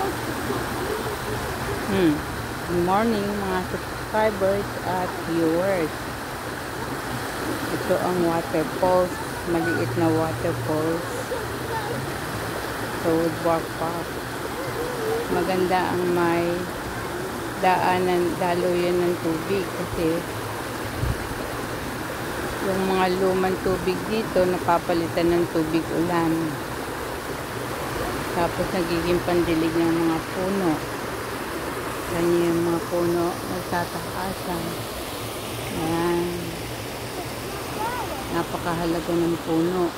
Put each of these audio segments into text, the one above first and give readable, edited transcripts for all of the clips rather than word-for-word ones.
Good morning mga subscribers at viewers. Ito ang waterfalls, maliit na waterfalls sa Woodward Park. Maganda ang may daluyan ng tubig kasi yung mga lumang tubig dito napapalitan ng tubig ulan. Tapos nagiging pandilig ng mga puno. Kanya yung mga puno nagtatakasan. Ayan. Napakahalaga ng puno.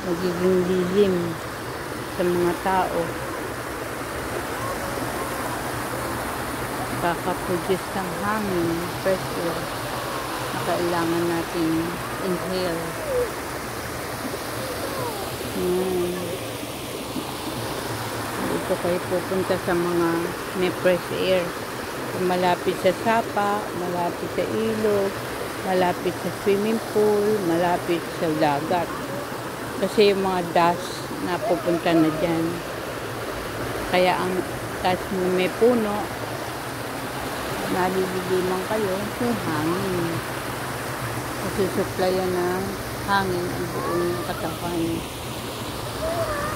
Nagiging lilim sa mga tao. Kakaproduce ng hangin, fresh air na kailangan natin inhale. Dito kayo pupunta sa mga may fresh air. Malapit sa sapa, malapit sa ilog, malapit sa swimming pool, malapit sa dagat. Kasi yung mga dust na pupunta na dyan. Kaya ang taas mo may puno, naliliman kayo yung hangin. Kasi supplyan ng hangin ang buong katawan.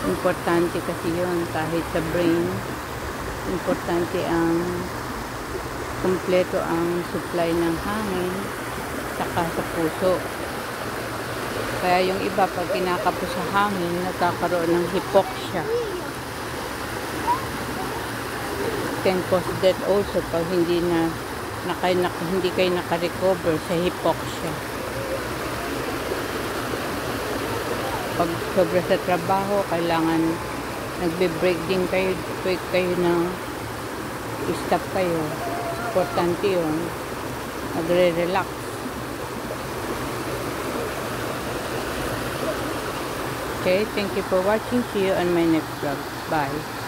Importante kasi yun kahit sa brain. Importante ang kumpleto ang supply ng hangin saka sa puso. Kaya yung iba pag kinakapos sa hangin nagkakaroon ng hypoxia. Can cause death also pag hindi kayo naka-recover sa hypoxia. Pag sobra sa trabaho, kailangan nagbe-break din kayo, na stop kayo. Importante yun. Magre-relax. Okay, thank you for watching. See you on my next vlog. Bye.